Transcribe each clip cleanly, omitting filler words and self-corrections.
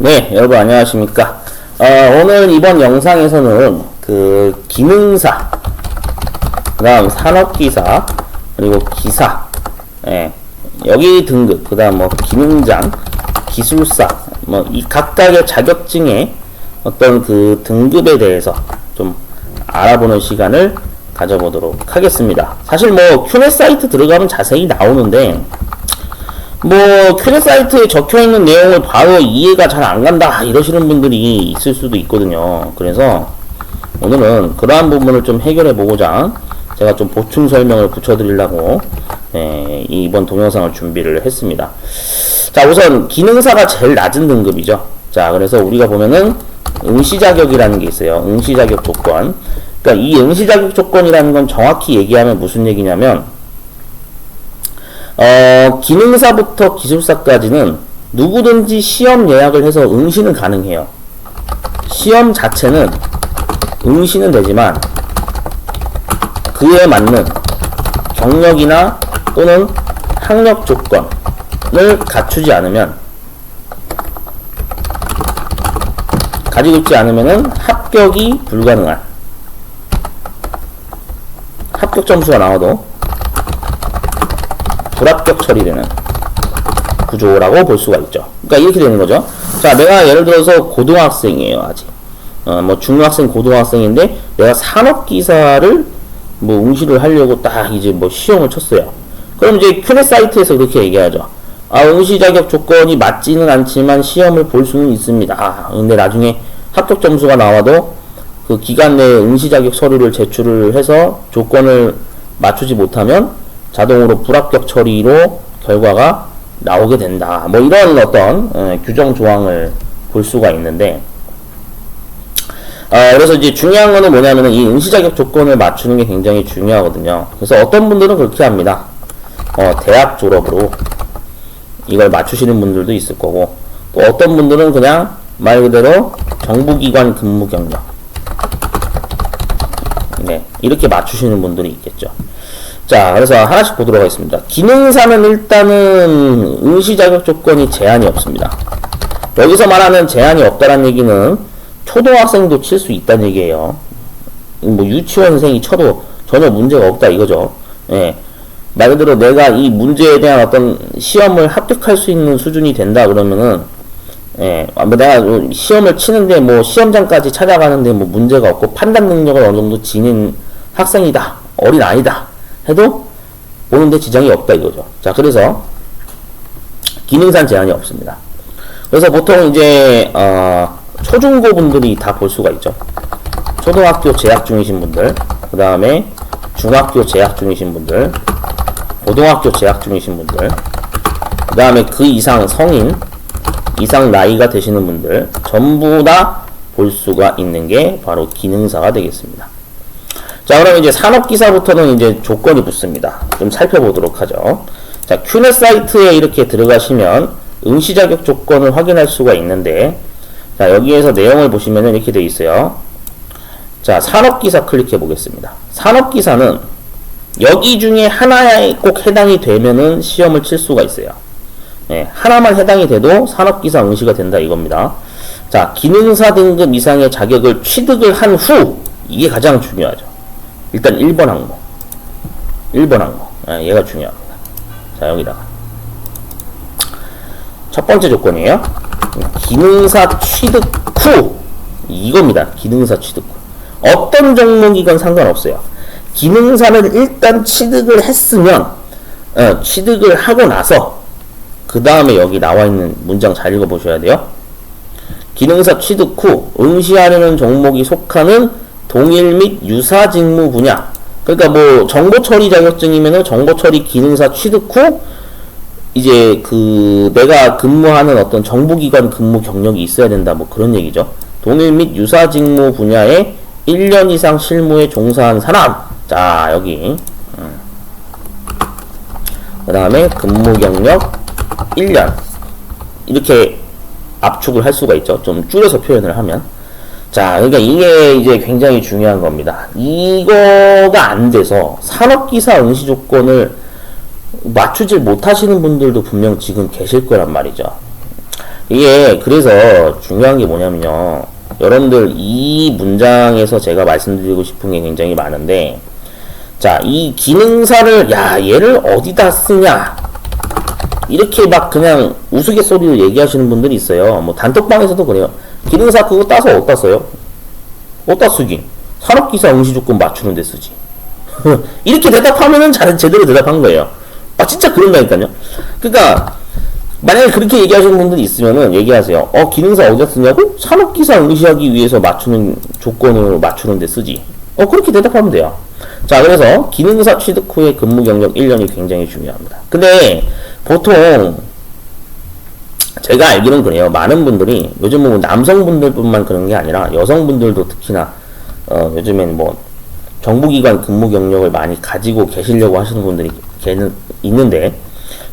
네, 여러분 안녕하십니까. 오늘 이번 영상에서는 그 기능사, 그 다음 산업기사, 그리고 기사, 여기 등급, 그 다음 뭐 기능장, 기술사, 뭐 이 각각의 자격증의 어떤 그 등급에 대해서 좀 알아보는 시간을 가져보도록 하겠습니다. 사실 뭐 큐넷 사이트 들어가면 자세히 나오는데 뭐 큐넷 사이트에 적혀있는 내용을 바로 이해가 잘 안 간다 이러시는 분들이 있을 수도 있거든요. 그래서 오늘은 그러한 부분을 좀 해결해 보고자 제가 좀 보충 설명을 붙여드리려고 이번 동영상을 준비를 했습니다. 자, 우선 기능사가 제일 낮은 등급이죠. 자, 그래서 우리가 보면은 응시자격이라는 게 있어요. 응시자격 조건. 그러니까 이 응시자격 조건이라는 건 정확히 얘기하면 무슨 얘기냐면 기능사부터 기술사까지는 누구든지 시험 예약을 해서 응시는 가능해요. 시험 자체는 응시는 되지만 그에 맞는 경력이나 또는 학력 조건을 갖추지 않으면, 가지고 있지 않으면은 합격이 불가능한, 합격 점수가 나와도 불합격 처리되는 구조라고 볼 수가 있죠. 그러니까 이렇게 되는 거죠. 자, 내가 예를 들어서 고등학생이에요, 아직. 뭐 중학생, 고등학생인데 내가 산업기사를 뭐 응시를 하려고 딱 이제 뭐 시험을 쳤어요. 그럼 이제 큐넷 사이트에서 그렇게 얘기하죠. 응시 자격 조건이 맞지는 않지만 시험을 볼 수는 있습니다. 근데 나중에 합격 점수가 나와도 그 기간 내에 응시 자격 서류를 제출을 해서 조건을 맞추지 못하면 자동으로 불합격 처리로 결과가 나오게 된다. 뭐 이런 어떤 규정 조항을 볼 수가 있는데, 그래서 이제 중요한 거는 뭐냐면은 이 응시 자격 조건을 맞추는 게 굉장히 중요하거든요. 그래서 어떤 분들은 그렇게 합니다. 대학 졸업으로 이걸 맞추시는 분들도 있을 거고, 또 어떤 분들은 그냥 말 그대로 정부기관 근무 경력, 이렇게 맞추시는 분들이 있겠죠. 자, 그래서 하나씩 보도록 하겠습니다. 기능사는 일단은 응시 자격 조건이 제한이 없습니다. 여기서 말하는 제한이 없다는 얘기는 초등학생도 칠 수 있다는 얘기예요. 뭐 유치원생이 쳐도 전혀 문제가 없다 이거죠. 말 그대로 내가 이 문제에 대한 어떤 시험을 합격할 수 있는 수준이 된다 그러면은 내가 시험을 치는데 뭐 시험장까지 찾아가는데 뭐 문제가 없고 판단 능력을 어느 정도 지닌 학생이다, 어린 아이다 해도 보는데 지장이 없다 이거죠. 자, 그래서 기능사는 제한이 없습니다. 그래서 보통 이제 초중고 분들이 다 볼 수가 있죠. 초등학교 재학 중이신 분들, 그 다음에 중학교 재학 중이신 분들, 고등학교 재학 중이신 분들, 그 다음에 그 이상 성인 이상 나이가 되시는 분들 전부 다 볼 수가 있는 게 바로 기능사가 되겠습니다. 자, 그럼 이제 산업기사부터는 이제 조건이 붙습니다. 좀 살펴보도록 하죠. 자, 큐넷 사이트에 이렇게 들어가시면 응시 자격 조건을 확인할 수가 있는데, 자, 여기에서 내용을 보시면은 이렇게 되어 있어요. 자, 산업기사 클릭해 보겠습니다. 산업기사는 여기 중에 하나에 꼭 해당이 되면은 시험을 칠 수가 있어요. 하나만 해당이 돼도 산업기사 응시가 된다 이겁니다. 자, 기능사 등급 이상의 자격을 취득을 한 후, 이게 가장 중요하죠. 일단 1번 항목. 1번 항목. 얘가 중요합니다. 자, 여기다가. 첫 번째 조건이에요. 기능사 취득 후. 이겁니다. 기능사 취득 후. 어떤 종목이건 상관없어요. 기능사는 일단 취득을 했으면, 취득을 하고 나서, 그 다음에 여기 나와 있는 문장 잘 읽어보셔야 돼요. 기능사 취득 후 응시하려는 종목이 속하는 동일 및 유사 직무 분야. 그러니까 뭐 정보처리 자격증이면은 정보처리 기능사 취득 후 이제 그 내가 근무하는 어떤 정보기관 근무 경력이 있어야 된다, 뭐 그런 얘기죠. 동일 및 유사 직무 분야에 1년 이상 실무에 종사한 사람. 자, 여기 그 다음에 근무 경력 1년 이렇게 압축을 할 수가 있죠. 좀 줄여서 표현을 하면. 자, 그러니까 이게 이제 굉장히 중요한 겁니다. 이거가 안 돼서 산업기사 응시 조건을 맞추질 못하시는 분들도 분명 지금 계실 거란 말이죠. 이게 그래서 중요한 게 뭐냐면요. 여러분들 이 문장에서 제가 말씀드리고 싶은 게 굉장히 많은데, 자, 이 기능사를 야 얘를 어디다 쓰냐 이렇게 막 그냥 우스갯소리로 얘기하시는 분들이 있어요. 뭐 단톡방에서도 그래요. 기능사 그거 따서 어디다 써요? 어디다 쓰긴? 산업기사 응시조건 맞추는 데 쓰지. 이렇게 대답하면은 제대로 대답한 거예요. 아 진짜 그런다니까요. 그러니까 만약에 그렇게 얘기하시는 분들이 있으면은 얘기하세요. 기능사 어디다 쓰냐고? 산업기사 응시하기 위해서 맞추는 조건으로 맞추는 데 쓰지. 그렇게 대답하면 돼요. 자, 그래서 기능사 취득 후의 근무 경력 1년이 굉장히 중요합니다. 근데 보통 제가 알기로는 그래요. 많은 분들이 요즘 뭐 남성분들뿐만 그런 게 아니라 여성분들도 특히나 요즘엔 뭐 정부기관 근무 경력을 많이 가지고 계시려고 하시는 분들이 있는데,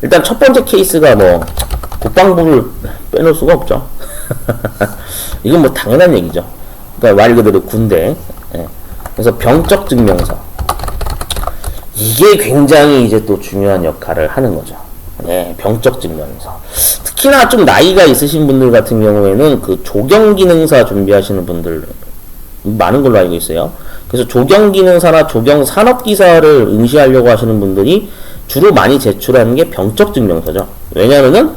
일단 첫 번째 케이스가 뭐 국방부를 빼놓을 수가 없죠. 이건 뭐 당연한 얘기죠. 그러니까 말 그대로 군대. 예. 그래서 병적 증명서, 이게 굉장히 이제 또 중요한 역할을 하는 거죠. 네, 병적 증명서. 특히나 좀 나이가 있으신 분들 같은 경우에는 그 조경기능사 준비하시는 분들 많은 걸로 알고 있어요. 그래서 조경기능사나 조경산업기사를 응시하려고 하시는 분들이 주로 많이 제출하는 게 병적 증명서죠. 왜냐면은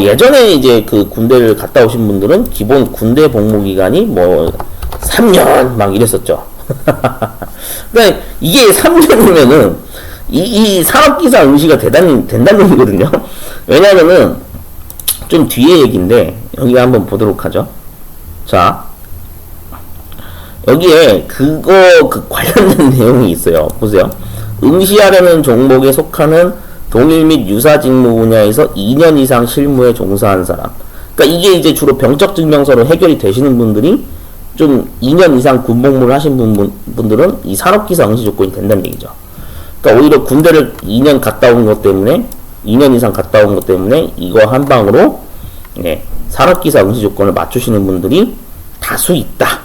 예전에 이제 그 군대를 갔다 오신 분들은 기본 군대 복무 기간이 뭐 3년 막 이랬었죠. 그러니까 이게 3년이면은 이 산업기사 응시가 된다는 얘기거든요. 왜냐면은 좀 뒤에 얘기인데 여기 한번 보도록 하죠. 자, 여기에 그 관련된 내용이 있어요. 보세요. 응시하려는 종목에 속하는 동일 및 유사 직무 분야에서 2년 이상 실무에 종사한 사람. 그러니까 이게 이제 주로 병적 증명서로 해결이 되시는 분들이 좀 2년 이상 군복무를 하신 분들은 이 산업기사 응시 조건이 된다는 얘기죠. 그러니까 오히려 군대를 2년 갔다 온 것 때문에, 2년 이상 갔다 온 것 때문에 이거 한 방으로 산업기사 응시 조건을 맞추시는 분들이 다수 있다.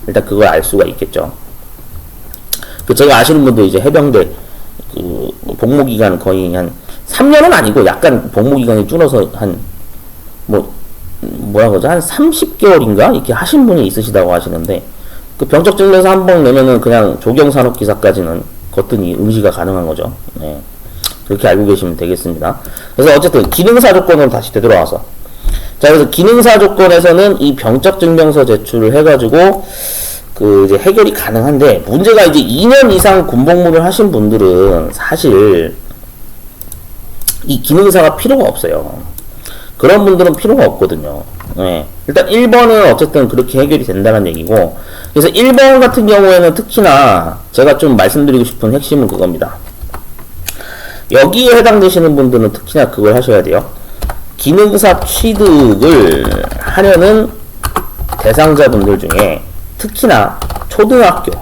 일단 그걸 알 수가 있겠죠. 제가 아시는 분도 이제 해병대 복무 기간 거의 한 3년은 아니고 약간 복무 기간이 줄어서 한 뭐라고 하죠? 한 30개월인가 이렇게 하신 분이 있으시다고 하시는데, 그 병적 증명서 한 번 내면은 그냥 조경산업기사까지는 거뜬히 응시가 가능한 거죠. 네. 그렇게 알고 계시면 되겠습니다. 그래서 어쨌든 기능사 조건으로 다시 되돌아와서, 자, 그래서 기능사 조건에서는 이 병적 증명서 제출을 해가지고 이제 해결이 가능한데, 문제가 이제 2년 이상 군복무를 하신 분들은 사실 이 기능사가 필요가 없어요. 그런 분들은 필요가 없거든요. 네. 일단 1번은 어쨌든 그렇게 해결이 된다는 얘기고, 그래서 1번 같은 경우에는 특히나 제가 좀 말씀드리고 싶은 핵심은 그겁니다. 여기에 해당되시는 분들은 특히나 그걸 하셔야 돼요. 기능사 취득을 하려는 대상자분들 중에 특히나 초등학교,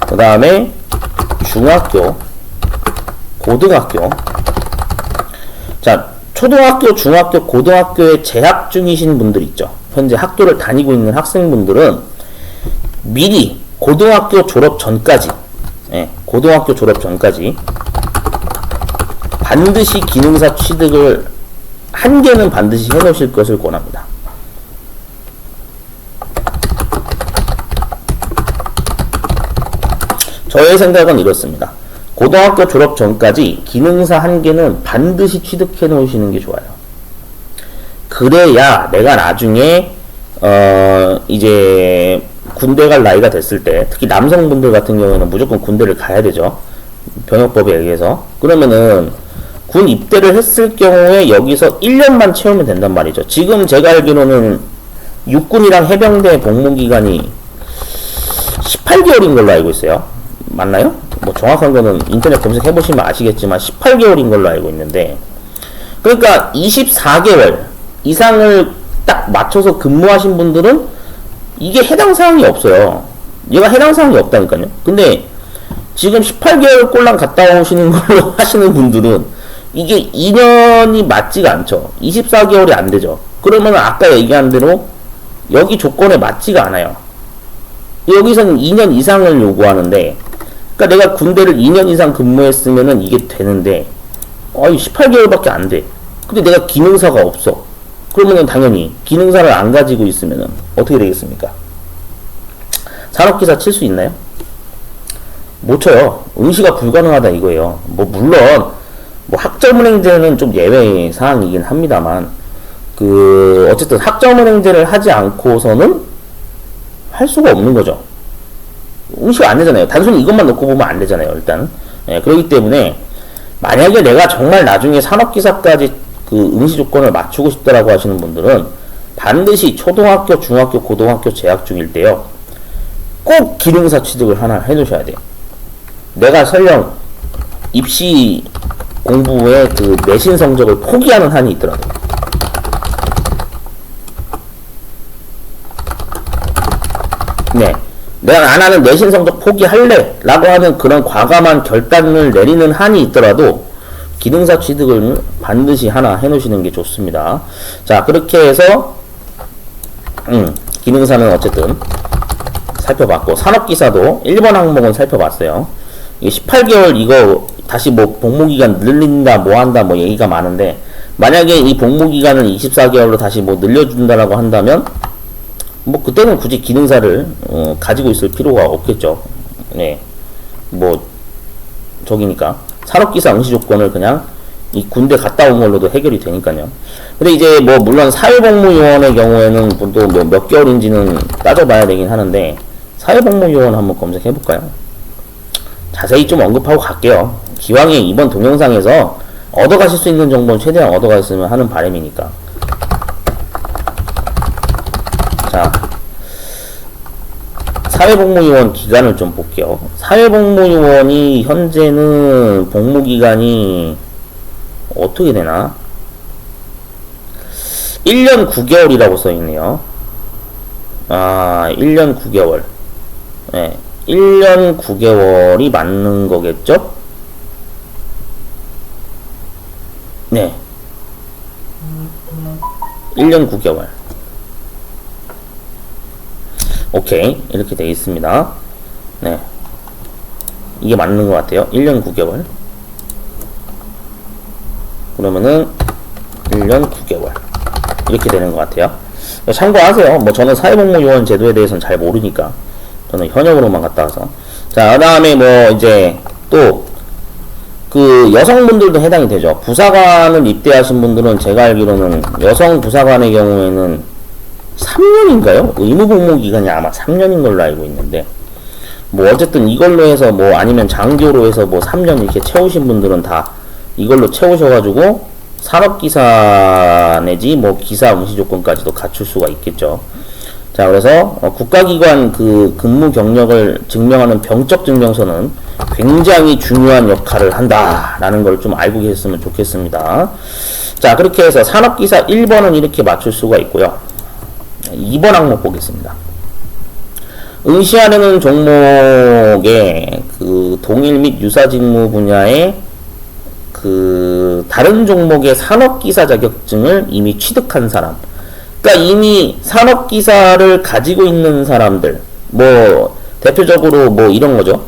그 다음에 중학교, 고등학교. 자, 초등학교, 중학교, 고등학교에 재학 중이신 분들 있죠. 현재 학교를 다니고 있는 학생분들은 미리 고등학교 졸업 전까지, 고등학교 졸업 전까지 반드시 기능사 취득을 한 개는 반드시 해놓으실 것을 권합니다. 저의 생각은 이렇습니다. 고등학교 졸업 전까지 기능사 한 개는 반드시 취득해 놓으시는 게 좋아요. 그래야 내가 나중에 이제 군대 갈 나이가 됐을 때, 특히 남성분들 같은 경우에는 무조건 군대를 가야 되죠. 병역법에 의해서. 그러면은 군 입대를 했을 경우에 여기서 1년만 채우면 된단 말이죠. 지금 제가 알기로는 육군이랑 해병대 복무기간이 18개월인 걸로 알고 있어요. 맞나요? 뭐 정확한 거는 인터넷 검색해보시면 아시겠지만 18개월인 걸로 알고 있는데, 그러니까 24개월 이상을 딱 맞춰서 근무하신 분들은 이게 해당 사항이 없어요. 얘가 해당 사항이 없다니까요. 근데 지금 18개월 꼴랑 갔다 오시는 걸로 하시는 분들은 이게 2년이 맞지가 않죠. 24개월이 안 되죠. 그러면 아까 얘기한 대로 여기 조건에 맞지가 않아요. 여기서는 2년 이상을 요구하는데, 그러니까 내가 군대를 2년 이상 근무했으면은 이게 되는데, 18개월밖에 안 돼. 근데 내가 기능사가 없어. 그러면은 당연히 기능사를 안 가지고 있으면은 어떻게 되겠습니까? 산업기사 칠 수 있나요? 못 쳐요. 응시가 불가능하다 이거예요. 뭐 물론 뭐 학점은행제는 좀 예외 사항이긴 합니다만 어쨌든 학점은행제를 하지 않고서는 할 수가 없는 거죠. 응시가 안 되잖아요. 단순히 이것만 놓고 보면 안 되잖아요. 일단은. 예, 그렇기 때문에 만약에 내가 정말 나중에 산업기사까지 응시 조건을 맞추고 싶다라고 하시는 분들은 반드시 초등학교, 중학교, 고등학교 재학 중일 때요. 꼭 기능사 취득을 하나 해놓으셔야 돼요. 내가 설령 입시 공부의 내신 성적을 포기하는 한이 있더라도. 네. 내가 나는 내신 성적 포기할래 라고 하는 그런 과감한 결단을 내리는 한이 있더라도 기능사 취득을 반드시 하나 해놓으시는 게 좋습니다. 자, 그렇게 해서 기능사는 어쨌든 살펴봤고 산업기사도 1번 항목은 살펴봤어요. 이게 18개월 이거 다시 뭐 복무기간 늘린다 뭐 한다 뭐 얘기가 많은데 만약에 이 복무기간을 24개월로 다시 뭐 늘려준다라고 한다면 뭐 그때는 굳이 기능사를 가지고 있을 필요가 없겠죠. 네, 뭐 저기니까 산업기사 응시 조건을 그냥 이 군대 갔다 온 걸로도 해결이 되니까요. 근데 이제 뭐 물론 사회복무요원의 경우에는 또 뭐 몇 개월인지는 따져봐야 되긴 하는데 사회복무요원 한번 검색해 볼까요? 자세히 좀 언급하고 갈게요. 기왕에 이번 동영상에서 얻어가실 수 있는 정보는 최대한 얻어가셨으면 하는 바람이니까. 자, 사회복무요원 기간을 좀 볼게요. 사회복무요원이 현재는 복무기간이 어떻게 되나? 1년 9개월이라고 써있네요. 1년 9개월. 네, 1년 9개월이 맞는 거겠죠? 네. 1년 9개월. 오케이. 이렇게 되어 있습니다. 네. 이게 맞는 것 같아요. 1년 9개월. 그러면은 1년 9개월. 이렇게 되는 것 같아요. 참고하세요. 뭐 저는 사회복무요원 제도에 대해서는 잘 모르니까. 저는 현역으로만 갔다 와서. 자, 그 다음에 뭐 이제 또 여성분들도 해당이 되죠. 부사관을 입대하신 분들은 제가 알기로는 여성 부사관의 경우에는 3년인가요? 의무복무 기간이 아마 3년인 걸로 알고 있는데 뭐 어쨌든 이걸로 해서 뭐 아니면 장교로 해서 뭐 3년 이렇게 채우신 분들은 다 이걸로 채우셔가지고 산업기사 내지 뭐 기사 응시 조건까지도 갖출 수가 있겠죠. 자, 그래서 국가기관 근무 경력을 증명하는 병적 증명서는 굉장히 중요한 역할을 한다라는 걸 좀 알고 계셨으면 좋겠습니다. 자, 그렇게 해서 산업기사 1번은 이렇게 맞출 수가 있고요. 2번 항목 보겠습니다. 응시하려는 종목의 동일 및 유사 직무 분야의 다른 종목의 산업기사 자격증을 이미 취득한 사람. 그러니까 이미 산업기사를 가지고 있는 사람들, 뭐 대표적으로 뭐 이런 거죠.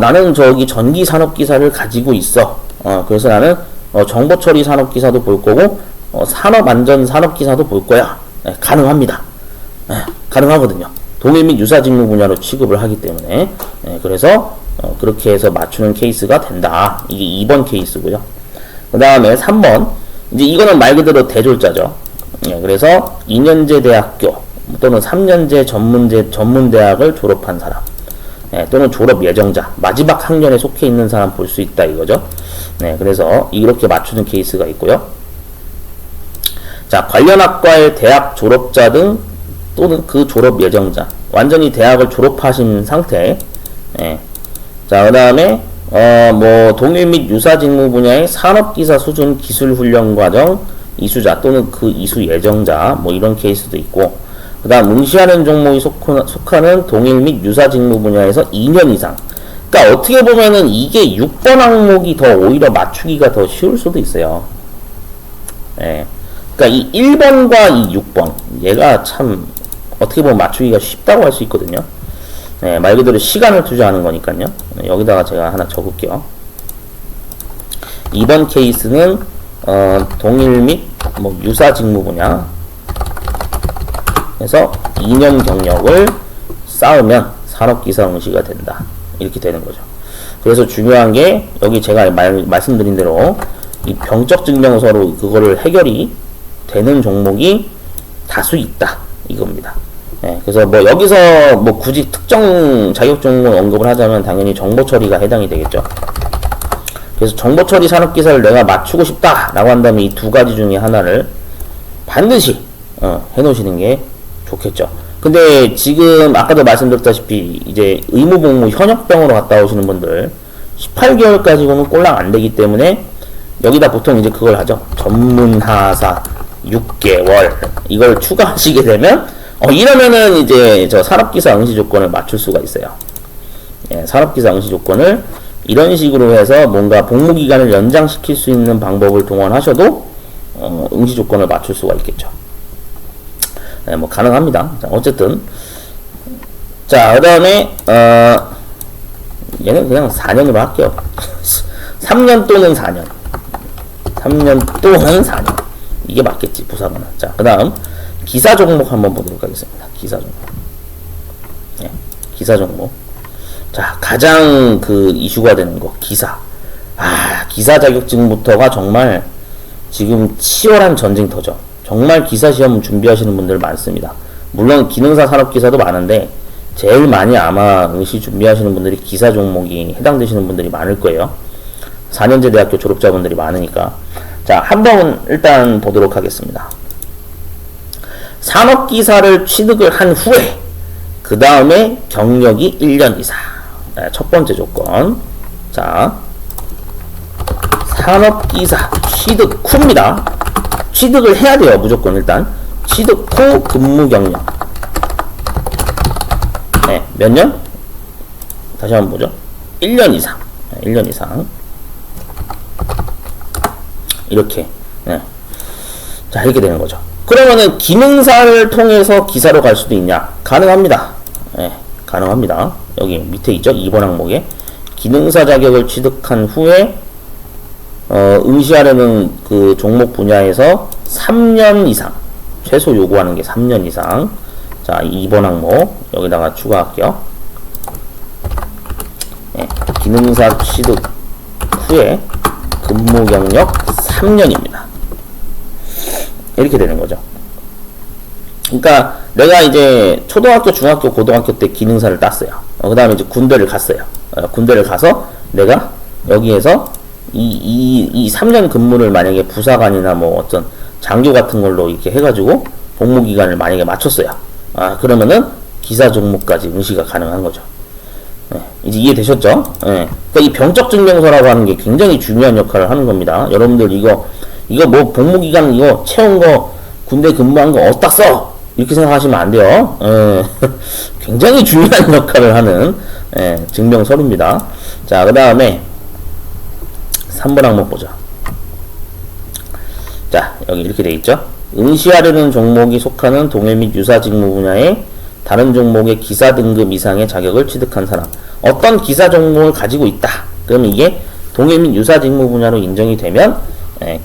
나는 저기 전기 산업기사를 가지고 있어. 그래서 나는 정보처리 산업기사도 볼 거고 산업안전 산업기사도 볼 거야. 네, 가능합니다. 네, 가능하거든요. 동일 및 유사 직무 분야로 취급을 하기 때문에. 네, 그래서 그렇게 해서 맞추는 케이스가 된다. 이게 2번 케이스고요. 그 다음에 3번. 이제 이거는 말 그대로 대졸자죠. 네, 그래서 2년제 대학교 또는 3년제 전문대학을 졸업한 사람. 네, 또는 졸업 예정자, 마지막 학년에 속해 있는 사람 볼 수 있다 이거죠. 네, 그래서 이렇게 맞추는 케이스가 있고요. 자, 관련 학과의 대학 졸업자 등 또는 그 졸업 예정자, 완전히 대학을 졸업하신 상태. 네. 자, 그 다음에 뭐 동일 및 유사 직무 분야의 산업기사 수준 기술훈련 과정 이수자 또는 그 이수 예정자, 뭐 이런 케이스도 있고, 그 다음 응시하는 종목이 속하는 동일 및 유사 직무 분야에서 2년 이상. 그러니까 어떻게 보면은 이게 6번 항목이 더 오히려 맞추기가 더 쉬울 수도 있어요. 예. 그러니까 이 1번과 이 6번, 얘가 참 어떻게 보면 맞추기가 쉽다고 할 수 있거든요. 예, 말 그대로 시간을 투자하는 거니까요. 여기다가 제가 하나 적을게요. 2번 케이스는 동일 및 뭐 유사 직무 분야 해서 2년 경력을 쌓으면 산업기사 응시가 된다. 이렇게 되는 거죠. 그래서 중요한 게 여기 제가 말씀드린 대로 이 병적 증명서로 그거를 해결이 되는 종목이 다수 있다. 이겁니다. 네, 그래서 뭐 여기서 뭐 굳이 특정 자격 종목을 언급을 하자면 당연히 정보 처리가 해당이 되겠죠. 그래서 정보 처리 산업기사를 내가 맞추고 싶다라고 한다면 이 두 가지 중에 하나를 반드시 해놓으시는 게 좋겠죠. 근데 지금 아까도 말씀드렸다시피 이제 의무복무 현역병으로 갔다 오시는 분들 18개월까지는 꼴랑 안 되기 때문에 여기다 보통 이제 그걸 하죠. 전문하사 6개월 이걸 추가하시게 되면 이러면은 이제 저 산업기사 응시 조건을 맞출 수가 있어요. 예, 산업기사 응시 조건을 이런 식으로 해서 뭔가 복무기간을 연장시킬 수 있는 방법을 동원하셔도 응시 조건을 맞출 수가 있겠죠. 네, 뭐 가능합니다. 자, 어쨌든 자, 그 다음에 얘는 그냥 4년으로 할게요. 3년 또는 4년 3년 또는 4년 이게 맞겠지, 부사관은. 자, 그 다음 기사 종목 한번 보도록 하겠습니다. 기사 종목. 네, 기사 종목. 자, 가장 그 이슈가 되는 거, 기사. 기사 자격증부터가 정말 지금 치열한 전쟁터죠. 정말 기사 시험 준비하시는 분들 많습니다. 물론 기능사 산업기사도 많은데 제일 많이 아마 응시 준비하시는 분들이 기사 종목이 해당되시는 분들이 많을 거예요. 4년제 대학교 졸업자분들이 많으니까. 자, 한번 일단 보도록 하겠습니다. 산업기사를 취득을 한 후에 그 다음에 경력이 1년 이상. 네, 첫 번째 조건. 자, 산업기사 취득 후입니다. 취득을 해야 돼요. 무조건 일단. 취득 후 근무 경력. 네, 몇 년? 다시 한번 보죠. 1년 이상. 네, 1년 이상. 이렇게. 네. 자, 이렇게 되는 거죠. 그러면은 기능사를 통해서 기사로 갈 수도 있냐? 가능합니다. 네, 가능합니다. 여기 밑에 있죠? 2번 항목에 기능사 자격을 취득한 후에 응시하려는 그 종목 분야에서 3년 이상 최소 요구하는 게 3년 이상. 자, 2번 항목 여기다가 추가할게요. 네, 기능사 취득 후에 근무 경력 3년입니다. 이렇게 되는 거죠. 그러니까 내가 이제 초등학교, 중학교, 고등학교 때 기능사를 땄어요. 그 다음에 이제 군대를 갔어요. 군대를 가서 내가 여기에서 이 3년 근무를 만약에 부사관이나 뭐 어떤 장교 같은 걸로 이렇게 해가지고 복무기간을 만약에 맞췄어요. 그러면은 기사 종목까지 응시가 가능한 거죠. 네, 이제 이해되셨죠? 네. 그러니까 이 병적 증명서라고 하는 게 굉장히 중요한 역할을 하는 겁니다. 여러분들 이거 뭐 복무기간 이거 채운 거 군대 근무한 거 어디다 써? 이렇게 생각하시면 안 돼요. 굉장히 중요한 역할을 하는 증명서류입니다. 자, 그 다음에 3번 항목 보자. 자, 여기 이렇게 돼 있죠. 응시하려는 종목이 속하는 동일 및 유사 직무 분야의 다른 종목의 기사 등급 이상의 자격을 취득한 사람. 어떤 기사 종목을 가지고 있다. 그럼 이게 동일 및 유사 직무 분야로 인정이 되면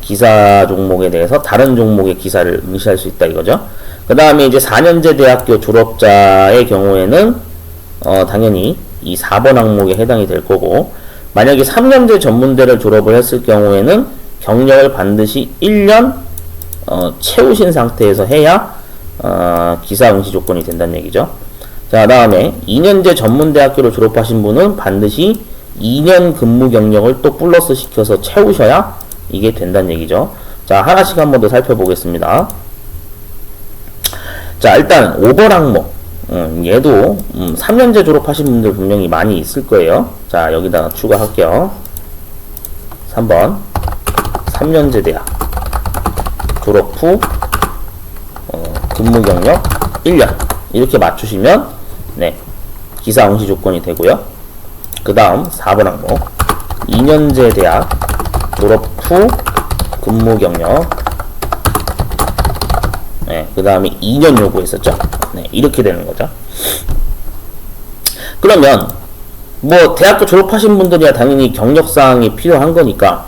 기사 종목에 대해서 다른 종목의 기사를 응시할 수 있다 이거죠. 그 다음에 이제 4년제 대학교 졸업자의 경우에는 당연히 이 4번 항목에 해당이 될 거고, 만약에 3년제 전문대를 졸업을 했을 경우에는 경력을 반드시 1년 채우신 상태에서 해야 기사 응시 조건이 된다는 얘기죠. 자, 다음에 2년제 전문대학교를 졸업하신 분은 반드시 2년 근무 경력을 또 플러스 시켜서 채우셔야 이게 된다는 얘기죠. 자, 하나씩 한번 더 살펴보겠습니다. 자, 일단 5번 항목. 얘도 3년제 졸업하신 분들 분명히 많이 있을 거예요. 자, 여기다가 추가할게요. 3번 3년제 대학 졸업 후 근무 경력 1년 이렇게 맞추시면 기사 응시 조건이 되고요. 그 다음 4번 항목 2년제 대학 졸업 후 근무 경력 그 다음에 2년 요구했었죠. 이렇게 되는 거죠. 그러면 뭐 대학교 졸업하신 분들이야 당연히 경력사항이 필요한 거니까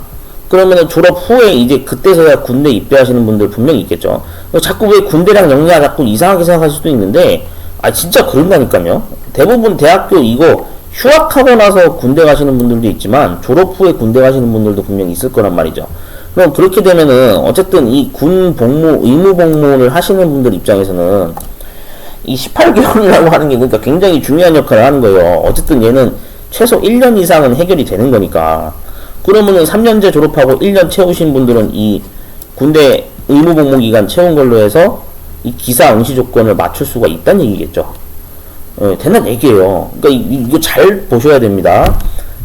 그러면은 졸업 후에 이제 그때서야 군대 입대하시는 분들 분명히 있겠죠. 자꾸 왜 군대랑 연계가 자꾸 이상하게 생각하실 수도 있는데, 진짜 그런다니까요. 대부분 대학교 이거 휴학하고 나서 군대 가시는 분들도 있지만, 졸업 후에 군대 가시는 분들도 분명히 있을 거란 말이죠. 그럼 그렇게 되면은, 어쨌든 이 군 복무, 의무 복무를 하시는 분들 입장에서는, 이 18개월이라고 하는 게 그러니까 굉장히 중요한 역할을 하는 거예요. 어쨌든 얘는 최소 1년 이상은 해결이 되는 거니까. 그러면은 3년제 졸업하고 1년 채우신 분들은 이 군대 의무복무기간 채운 걸로 해서 이 기사 응시 조건을 맞출 수가 있다는 얘기겠죠. 된다는 얘기예요. 그러니까 이거 잘 보셔야 됩니다.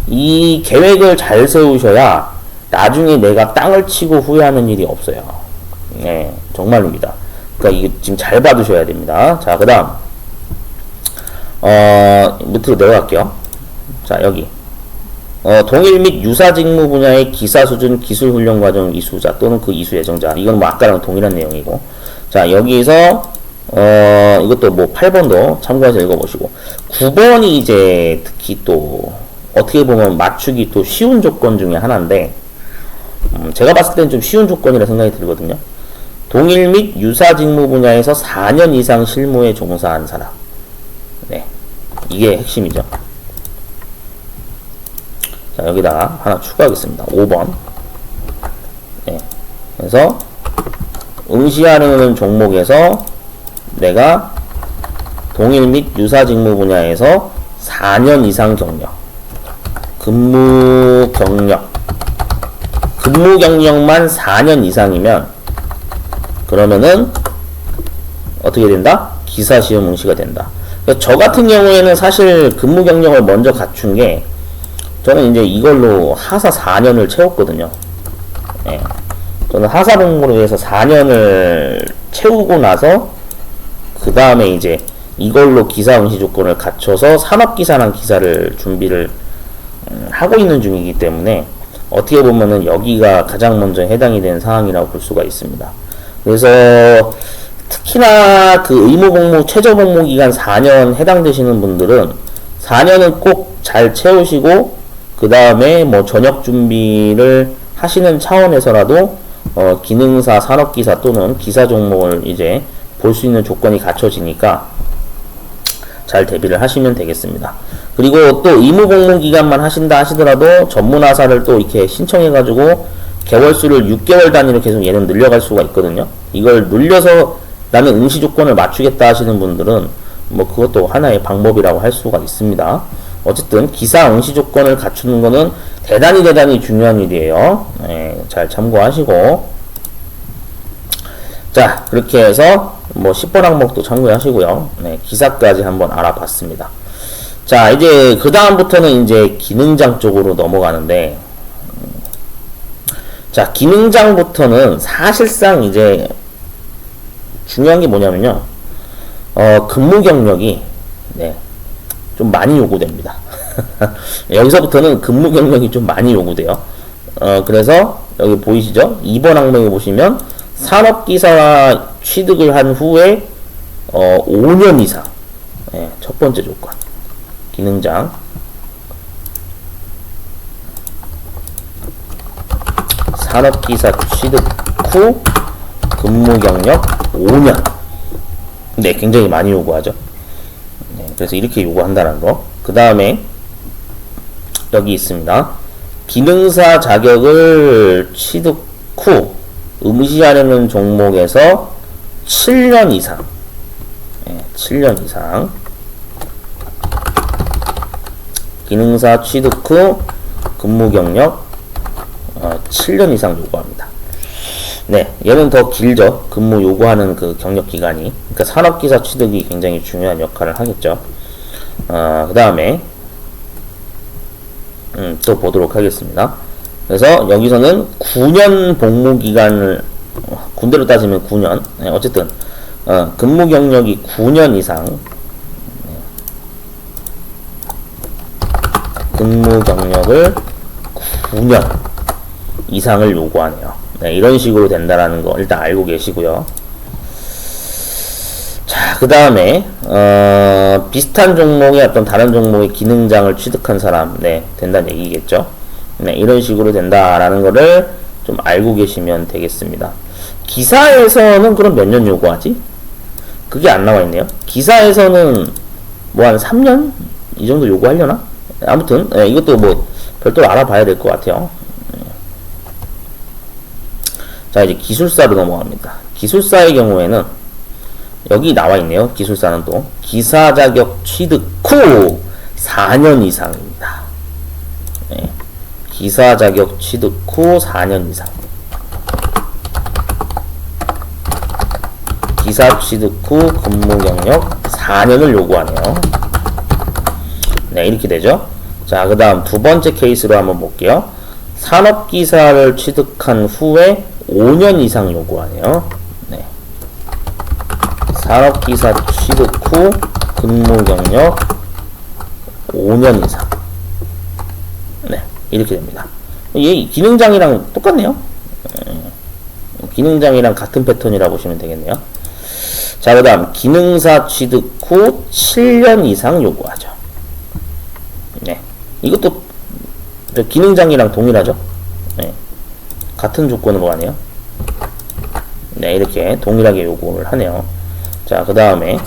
이 계획을 잘 세우셔야 나중에 내가 땅을 치고 후회하는 일이 없어요. 네, 정말입니다. 그러니까 이게 지금 잘 봐두셔야 됩니다. 자, 그 다음 밑으로 내려갈게요. 자, 여기 동일 및 유사 직무 분야의 기사 수준 기술 훈련 과정 이수자 또는 그 이수 예정자. 이건 뭐 아까랑 동일한 내용이고. 자, 여기서 이것도 뭐 8번도 참고해서 읽어보시고, 9번이 이제 특히 또 어떻게 보면 맞추기 또 쉬운 조건 중에 하나인데, 제가 봤을 때는 좀 쉬운 조건이라 생각이 들거든요. 동일 및 유사 직무 분야에서 4년 이상 실무에 종사한 사람. 네, 이게 핵심이죠. 자, 여기다가 하나 추가하겠습니다. 5번. 네. 그래서 응시하는 종목에서 내가 동일 및 유사 직무 분야에서 4년 이상 경력, 근무 경력만 4년 이상이면 그러면은 어떻게 된다? 기사 시험 응시가 된다. 그러니까 저 같은 경우에는 사실 근무 경력을 먼저 갖춘 게, 저는 이제 이걸로 하사 4년을 채웠거든요. 예. 저는 하사 공부를 위해서 4년을 채우고 나서 그 다음에 이제 이걸로 기사 응시 조건을 갖춰서 산업기사란 기사를 준비를 하고 있는 중이기 때문에 어떻게 보면은 여기가 가장 먼저 해당이 되는 상황이라고 볼 수가 있습니다. 그래서 특히나 그 의무복무 최저복무 기간 4년 해당되시는 분들은 4년은 꼭 잘 채우시고 그 다음에 뭐 전역 준비를 하시는 차원에서라도 기능사, 산업기사 또는 기사 종목을 이제 볼 수 있는 조건이 갖춰지니까 잘 대비를 하시면 되겠습니다. 그리고 또 의무복무 기간만 하신다 하시더라도 전문화사를 또 이렇게 신청해가지고 개월수를 6개월 단위로 계속 얘는 늘려갈 수가 있거든요. 이걸 늘려서 나는 응시 조건을 맞추겠다 하시는 분들은 뭐 그것도 하나의 방법이라고 할 수가 있습니다. 어쨌든 기사 응시 조건을 갖추는 거는 대단히 중요한 일이에요. 네, 잘 참고하시고, 자, 그렇게 해서 뭐 10번 항목도 참고하시고요. 네, 기사까지 한번 알아봤습니다. 자, 이제 그 다음부터는 이제 기능장 쪽으로 넘어가는데, 자, 기능장부터는 사실상 이제 중요한 게 뭐냐면요, 근무 경력이 좀 많이 요구됩니다. 여기서부터는 근무 경력이 좀 많이 요구돼요. 그래서 여기 보이시죠? 2번 항목에 보시면 산업기사 취득을 한 후에 5년 이상. 네, 첫 번째 조건. 기능장. 산업기사 취득 후 근무 경력 5년. 네, 굉장히 많이 요구하죠. 네, 그래서 이렇게 요구한다는 거. 그 다음에 여기 있습니다. 기능사 자격을 취득 후 응시하려는 종목에서 7년 이상. 네, 7년 이상. 기능사 취득 후 근무 경력 7년 이상 요구합니다. 네, 얘는 더 길죠. 근무 요구하는 그 경력 기간이. 그러니까 산업기사 취득이 굉장히 중요한 역할을 하겠죠. 그 다음에 또 보도록 하겠습니다. 그래서 여기서는 9년 복무 기간을, 군대로 따지면 9년. 네, 어쨌든 근무 경력이 9년 이상. 근무 경력을 9년 이상을 요구하네요. 네, 이런 식으로 된다라는 거 일단 알고 계시고요. 자, 그 다음에 비슷한 종목의 어떤 다른 종목의 기능장을 취득한 사람, 네, 된다는 얘기겠죠. 네, 이런 식으로 된다라는 거를 좀 알고 계시면 되겠습니다. 기사에서는 그럼 몇 년 요구하지? 그게 안 나와 있네요. 기사에서는 뭐 한 3년? 이 정도 요구하려나? 아무튼, 네, 이것도 뭐 별도로 알아봐야 될 것 같아요. 자, 이제 기술사로 넘어갑니다. 기술사의 경우에는 여기 나와 있네요. 기술사는 또 기사 자격 취득 후 4년 이상입니다. 네. 기사 자격 취득 후 4년 이상. 기사 취득 후 근무 경력 4년을 요구하네요. 네, 이렇게 되죠. 자, 그 다음 두 번째 케이스로 한번 볼게요. 산업기사를 취득한 후에 5년 이상 요구하네요. 네. 산업기사 취득 후 근무 경력 5년 이상. 네, 이렇게 됩니다. 얘 기능장이랑 똑같네요. 기능장이랑 같은 패턴이라고 보시면 되겠네요. 자, 그 다음 기능사 취득 후 7년 이상 요구하죠. 네, 이것도 기능장이랑 동일하죠. 네, 같은 조건으로 가네요. 네, 이렇게 동일하게 요구를 하네요. 자, 그 다음에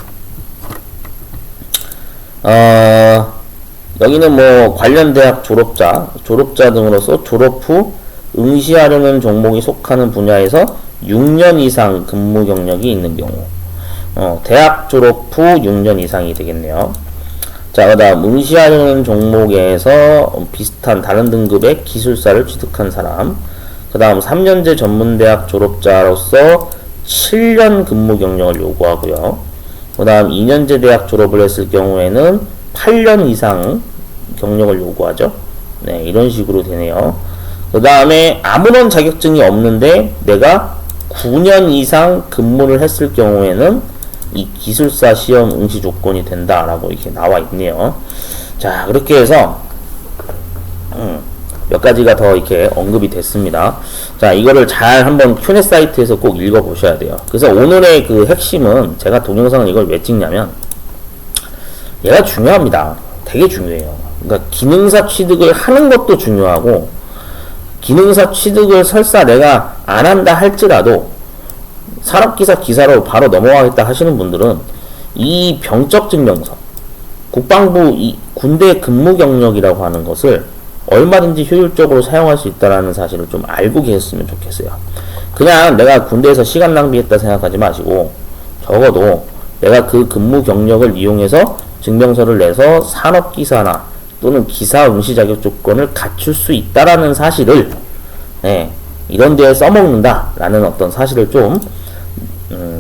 여기는 뭐 관련 대학 졸업자 등으로서 졸업 후 응시하려는 종목이 속하는 분야에서 6년 이상 근무 경력이 있는 경우, 대학 졸업 후 6년 이상이 되겠네요. 자, 그 다음 응시하려는 종목에서 비슷한 다른 등급의 기술사를 취득한 사람, 그 다음 3년제 전문대학 졸업자로서 7년 근무 경력을 요구하고요. 그 다음 2년제 대학 졸업을 했을 경우에는 8년 이상 경력을 요구하죠. 네, 이런 식으로 되네요. 그 다음에 아무런 자격증이 없는데 내가 9년 이상 근무를 했을 경우에는 이 기술사 시험 응시 조건이 된다라고 이렇게 나와 있네요. 자, 그렇게 해서 몇 가지가 더 이렇게 언급이 됐습니다. 자, 이거를 잘 한번 큐넷 사이트에서 꼭 읽어 보셔야 돼요. 그래서 오늘의 그 핵심은, 제가 동영상을 이걸 왜 찍냐면 얘가 중요합니다. 되게 중요해요. 그러니까 기능사 취득을 하는 것도 중요하고, 기능사 취득을 설사 내가 안 한다 할지라도 산업기사 기사로 바로 넘어가겠다 하시는 분들은 이 병적 증명서, 국방부 이 군대 근무 경력이라고 하는 것을 얼마든지 효율적으로 사용할 수 있다는 사실을 좀 알고 계셨으면 좋겠어요. 그냥 내가 군대에서 시간 낭비했다 생각하지 마시고, 적어도 내가 그 근무 경력을 이용해서 증명서를 내서 산업기사나 또는 기사 응시 자격 조건을 갖출 수 있다라는 사실을, 네, 이런 데에 써먹는다라는 어떤 사실을 좀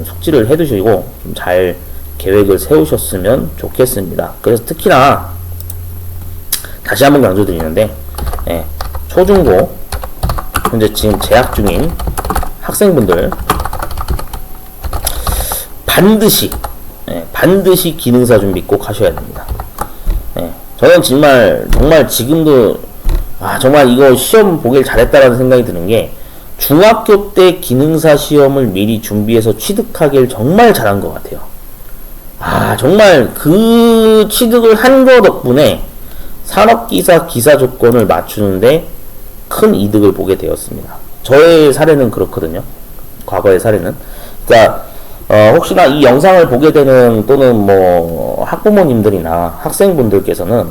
숙지를 해두시고 좀 잘 계획을 세우셨으면 좋겠습니다. 그래서 특히나 다시 한번 강조드리는데, 예, 초중고 현재 지금 재학 중인 학생분들 반드시 기능사 준비 꼭 하셔야 됩니다. 예, 저는 정말 지금도 정말 이거 시험 보길 잘했다라는 생각이 드는 게, 중학교 때 기능사 시험을 미리 준비해서 취득하길 정말 잘한 것 같아요. 정말 그 취득을 한 거 덕분에 산업기사 기사 조건을 맞추는데 큰 이득을 보게 되었습니다. 저의 사례는 그렇거든요. 과거의 사례는. 그러니까 혹시나 이 영상을 보게 되는, 또는 뭐 학부모님들이나 학생분들께서는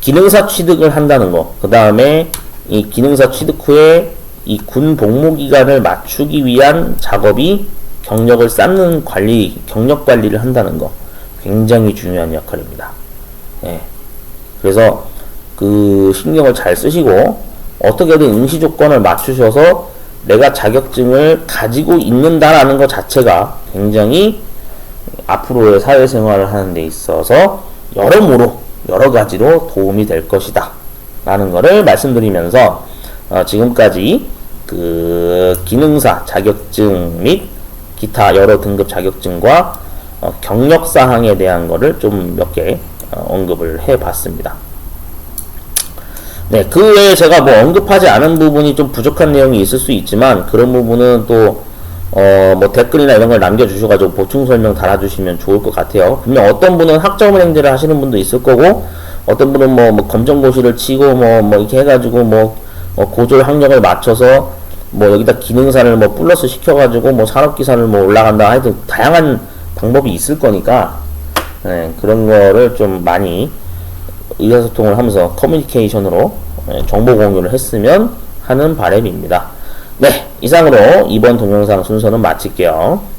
기능사 취득을 한다는 거, 그 다음에 이 기능사 취득 후에 이 군 복무 기간을 맞추기 위한 작업이 경력을 쌓는 관리, 경력 관리를 한다는 거, 굉장히 중요한 역할입니다. 예. 그래서 그 신경을 잘 쓰시고 어떻게든 응시 조건을 맞추셔서 내가 자격증을 가지고 있는다라는 것 자체가 굉장히 앞으로의 사회생활을 하는 데 있어서 여러모로 여러 가지로 도움이 될 것이다 라는 거를 말씀드리면서 지금까지 그 기능사 자격증 및 기타 여러 등급 자격증과 경력 사항에 대한 거를 좀 몇 개 언급을 해 봤습니다. 네, 그 외에 제가 뭐 언급하지 않은 부분이 좀 부족한 내용이 있을 수 있지만, 그런 부분은 또 뭐 댓글이나 이런 걸 남겨주셔가지고 보충 설명 달아주시면 좋을 것 같아요. 분명 어떤 분은 학점은행제를 하시는 분도 있을 거고, 어떤 분은 뭐 검정고시를 치고 뭐 이렇게 해가지고 고졸 학력을 맞춰서 뭐 여기다 기능사를 뭐 플러스 시켜가지고 뭐 산업기사를 뭐 올라간다 하여튼 다양한 방법이 있을 거니까 그런 거를 좀 많이 의사소통을 하면서 커뮤니케이션으로 정보 공유를 했으면 하는 바람입니다. 네, 이상으로 이번 동영상 순서는 마칠게요.